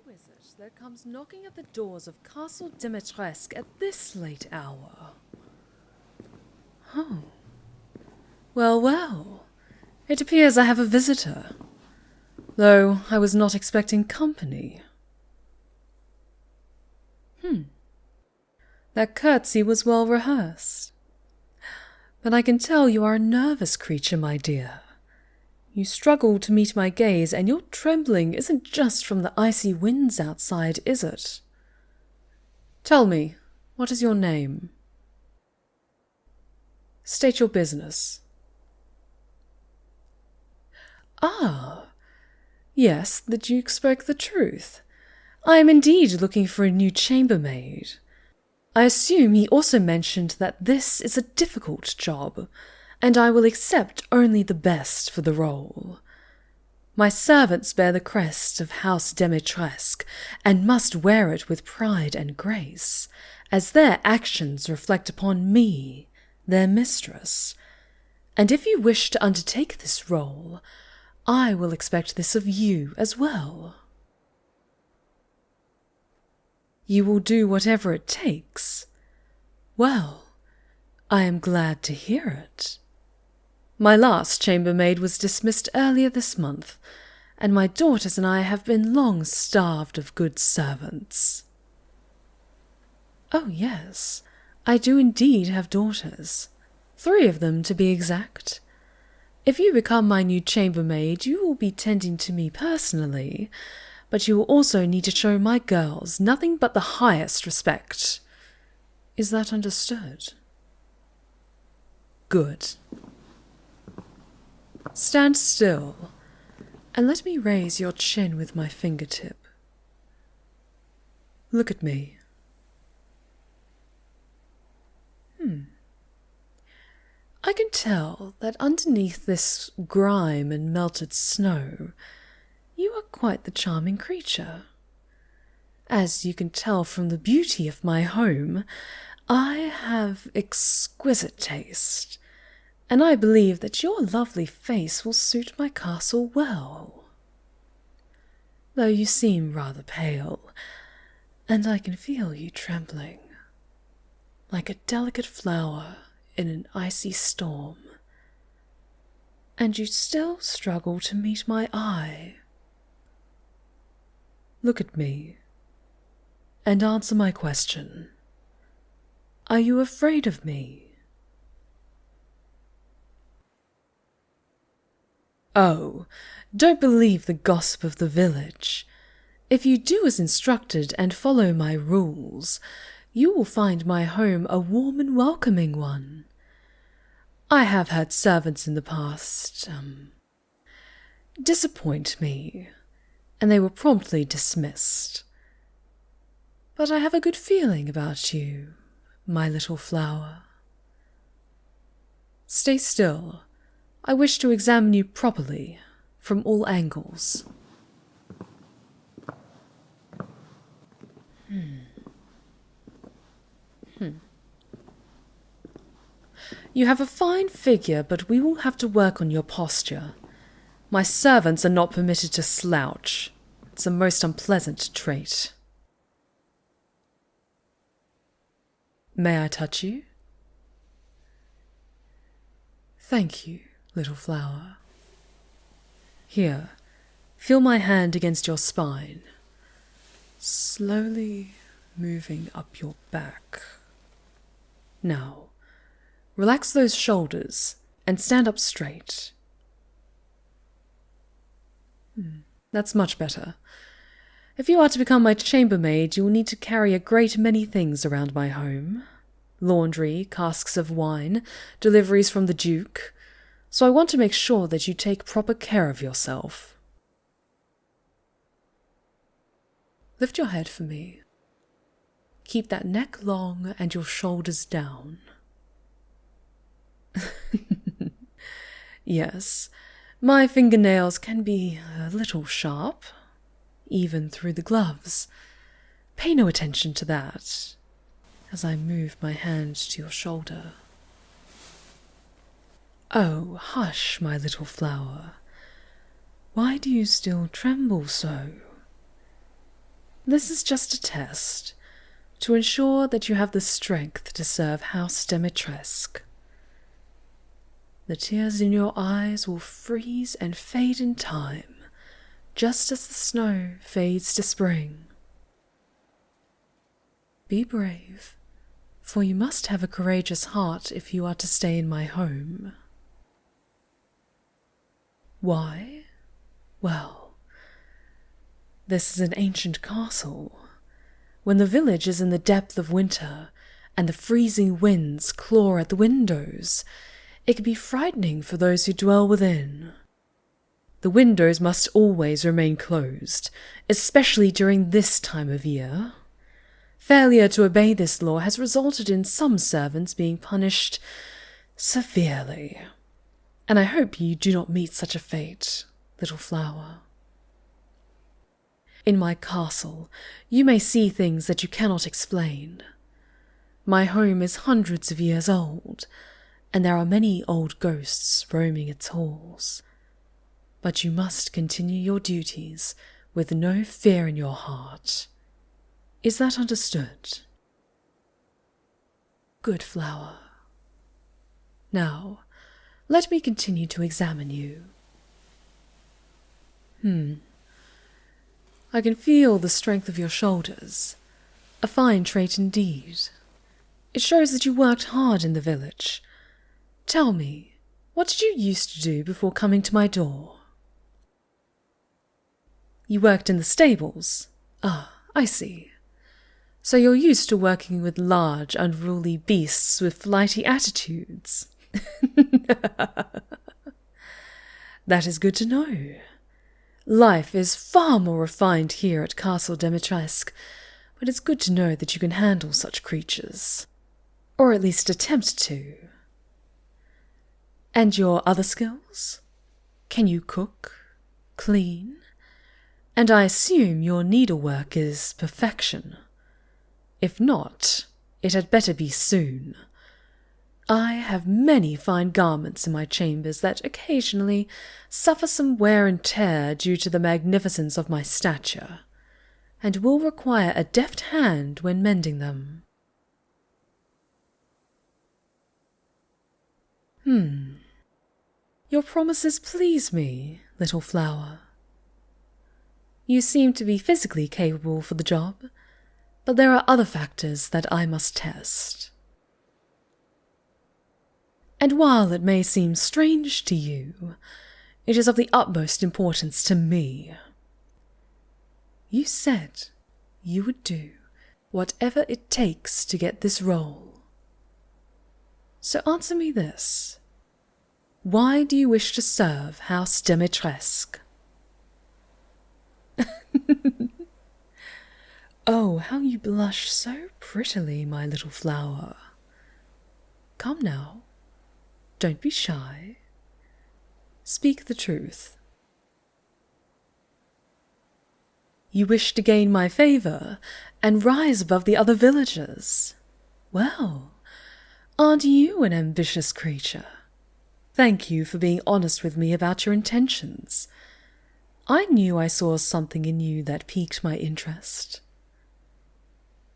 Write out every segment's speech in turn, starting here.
is it that comes knocking at the doors of Castle Dimitrescu at this late hour? Oh. Well, well. It appears I have a visitor. Though I was not expecting company. That curtsy was well rehearsed. But I can tell you are a nervous creature, my dear. You struggle to meet my gaze, and your trembling isn't just from the icy winds outside, is it? Tell me, what is your name? State your business. Ah, yes, the Duke spoke the truth. I am indeed looking for a new chambermaid. I assume he also mentioned that this is a difficult job, and I will accept only the best for the role. My servants bear the crest of House Dimitrescu, and must wear it with pride and grace, as their actions reflect upon me, their mistress. And if you wish to undertake this role, I will expect this of you as well. You will do whatever it takes. Well, I am glad to hear it. My last chambermaid was dismissed earlier this month, and my daughters and I have been long starved of good servants. Oh yes, I do indeed have daughters. 3 of them to be exact. If you become my new chambermaid, you will be tending to me personally, but you will also need to show my girls nothing but the highest respect. Is that understood? Good. Stand still, and let me raise your chin with my fingertip. Look at me. I can tell that underneath this grime and melted snow, you are quite the charming creature. As you can tell from the beauty of my home, I have exquisite taste, and I believe that your lovely face will suit my castle well. Though you seem rather pale, and I can feel you trembling, like a delicate flower in an icy storm, and you still struggle to meet my eye. Look at me, and answer my question. Are you afraid of me? Oh, don't believe the gossip of the village. If you do as instructed and follow my rules, you will find my home a warm and welcoming one. I have had servants in the past, disappoint me, and they were promptly dismissed. But I have a good feeling about you, my little flower. Stay still. I wish to examine you properly, from all angles. You have a fine figure, but we will have to work on your posture. My servants are not permitted to slouch. It's a most unpleasant trait. May I touch you? Thank you, little flower. Here, feel my hand against your spine, slowly moving up your back. Now, relax those shoulders and stand up straight. That's much better. If you are to become my chambermaid, you will need to carry a great many things around my home. Laundry, casks of wine, deliveries from the Duke. So I want to make sure that you take proper care of yourself. Lift your head for me. Keep that neck long and your shoulders down. Yes, my fingernails can be a little sharp, even through the gloves. Pay no attention to that, as I move my hand to your shoulder. Oh, hush, my little flower. Why do you still tremble so? This is just a test to ensure that you have the strength to serve House Dimitrescu. The tears in your eyes will freeze and fade in time, just as the snow fades to spring. Be brave, for you must have a courageous heart if you are to stay in my home. Why? Well, this is an ancient castle. When the village is in the depth of winter and the freezing winds claw at the windows, it can be frightening for those who dwell within. The windows must always remain closed, especially during this time of year. Failure to obey this law has resulted in some servants being punished severely, and I hope you do not meet such a fate, little flower. In my castle, you may see things that you cannot explain. My home is hundreds of years old, and there are many old ghosts roaming its halls. But you must continue your duties with no fear in your heart. Is that understood? Good flower. Now, let me continue to examine you. I can feel the strength of your shoulders. A fine trait indeed. It shows that you worked hard in the village. Tell me, what did you used to do before coming to my door? You worked in the stables? Ah, I see. So you're used to working with large, unruly beasts with flighty attitudes. That is good to know. Life is far more refined here at Castle Dimitrescu, but it's good to know that you can handle such creatures. Or at least attempt to. And your other skills? Can you cook? Clean? And I assume your needlework is perfection. If not, it had better be soon. I have many fine garments in my chambers that occasionally suffer some wear and tear due to the magnificence of my stature, and will require a deft hand when mending them. Your promises please me, little flower. You seem to be physically capable for the job, but there are other factors that I must test. And while it may seem strange to you, it is of the utmost importance to me. You said you would do whatever it takes to get this role. So answer me this. Why do you wish to serve House Dimitrescu? Oh, how you blush so prettily, my little flower. Come now. Don't be shy. Speak the truth. You wish to gain my favour and rise above the other villagers. Well, aren't you an ambitious creature? Thank you for being honest with me about your intentions. I knew I saw something in you that piqued my interest.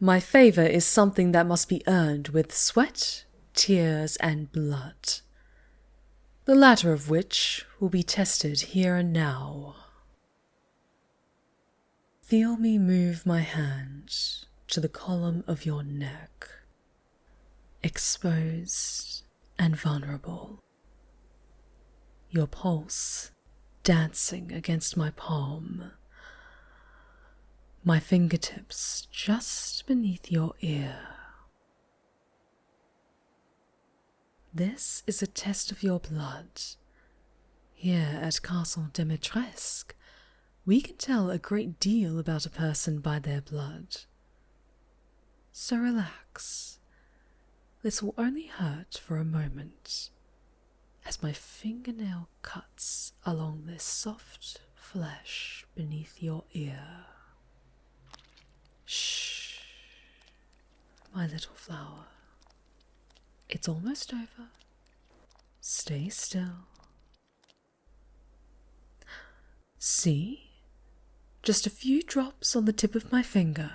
My favour is something that must be earned with sweat, tears, and blood, the latter of which will be tested here and now. Feel me move my hand to the column of your neck, exposed and vulnerable, your pulse dancing against my palm, my fingertips just beneath your ear. This is a test of your blood. Here at Castle Dimitrescu, we can tell a great deal about a person by their blood. So relax. This will only hurt for a moment, as my fingernail cuts along this soft flesh beneath your ear. Shh, my little flower. It's almost over. Stay still. See? Just a few drops on the tip of my finger.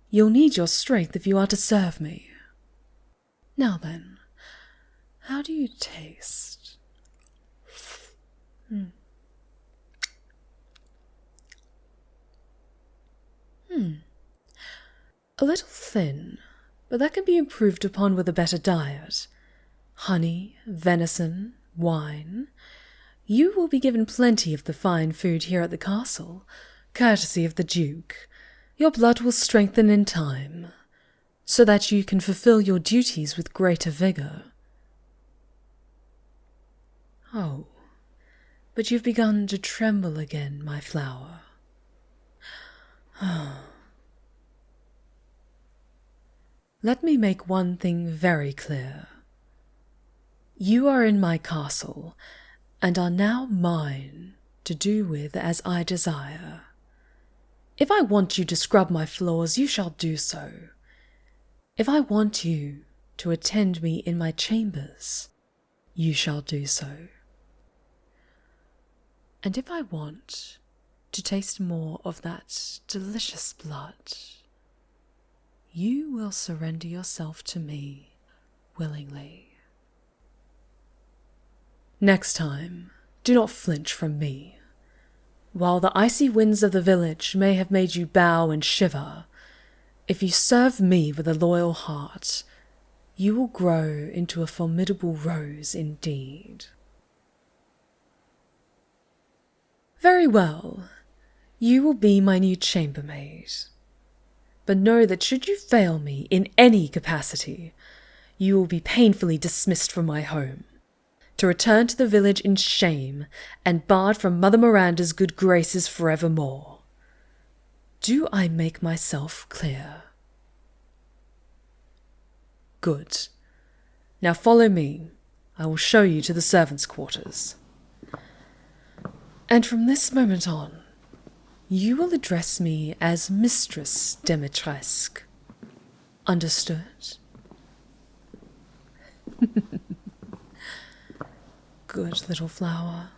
You'll need your strength if you are to serve me. Now then, how do you taste? A little thin, but that can be improved upon with a better diet. Honey, venison, wine. You will be given plenty of the fine food here at the castle, courtesy of the Duke. Your blood will strengthen in time, so that you can fulfill your duties with greater vigor. Oh, but you've begun to tremble again, my flower. Let me make one thing very clear. You are in my castle, and are now mine to do with as I desire. If I want you to scrub my floors, you shall do so. If I want you to attend me in my chambers, you shall do so. And if I want to taste more of that delicious blood, you will surrender yourself to me willingly. Next time, do not flinch from me. While the icy winds of the village may have made you bow and shiver, if you serve me with a loyal heart, you will grow into a formidable rose indeed. Very well, you will be my new chambermaid. But know that should you fail me in any capacity, you will be painfully dismissed from my home, to return to the village in shame and barred from Mother Miranda's good graces forevermore. Do I make myself clear? Good. Now follow me. I will show you to the servants' quarters. And from this moment on, you will address me as Mistress Dimitrescu. Understood? Good little flower.